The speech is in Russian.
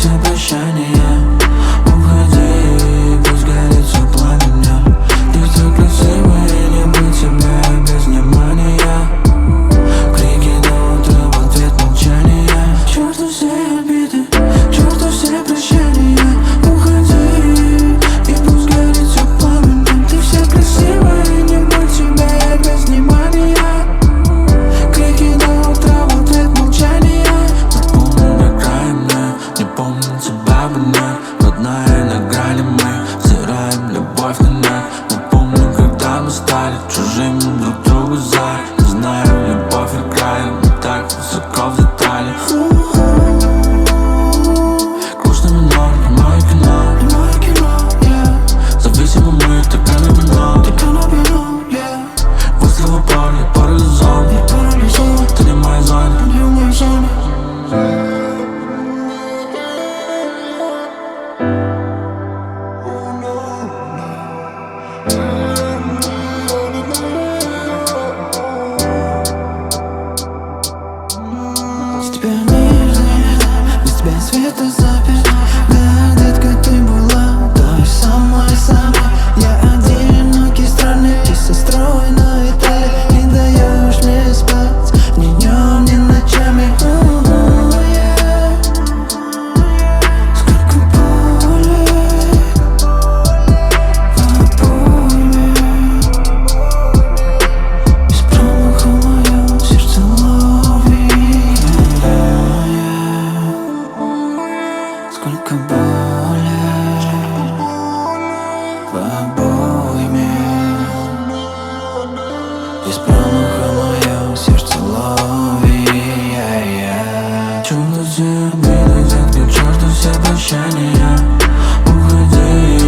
все прощания. Уходи, пусть горит все пламя. Ты все красивая, не быть тебе без внимания. Крики до утра, в ответ молчание. Черту все обиды, черту все прощания. Уходи, и пусть горит все пламя. Ты все красивая, не быть тебе без внимания. Крики до утра, в ответ молчание. Напомню до края мне, не помню тебя бы нет. Родная на грани мы стираем любовь на нет. Напомню, когда мы стали чужими друг другу за. Не знаю, любовь играет не так высоко в деталях. Грустно минор, не мое кино, зависимы мы, так и на вино. Выстрел в упор, я парализован. Ты не в моей зоне. Без тебя нельзя, без тебя света запер. Да, детка, ты была той самой. Я одинокий странник, ты со стройной талией. Не даешь мне спать ни днем, ни ночами. Сколько боли в обойме. Без промаха мое сердце ловит. Сколько боли в обойме. Без промаха мое сердце ловит. Чудо все обиды, детка, черту все прощания. Уходи,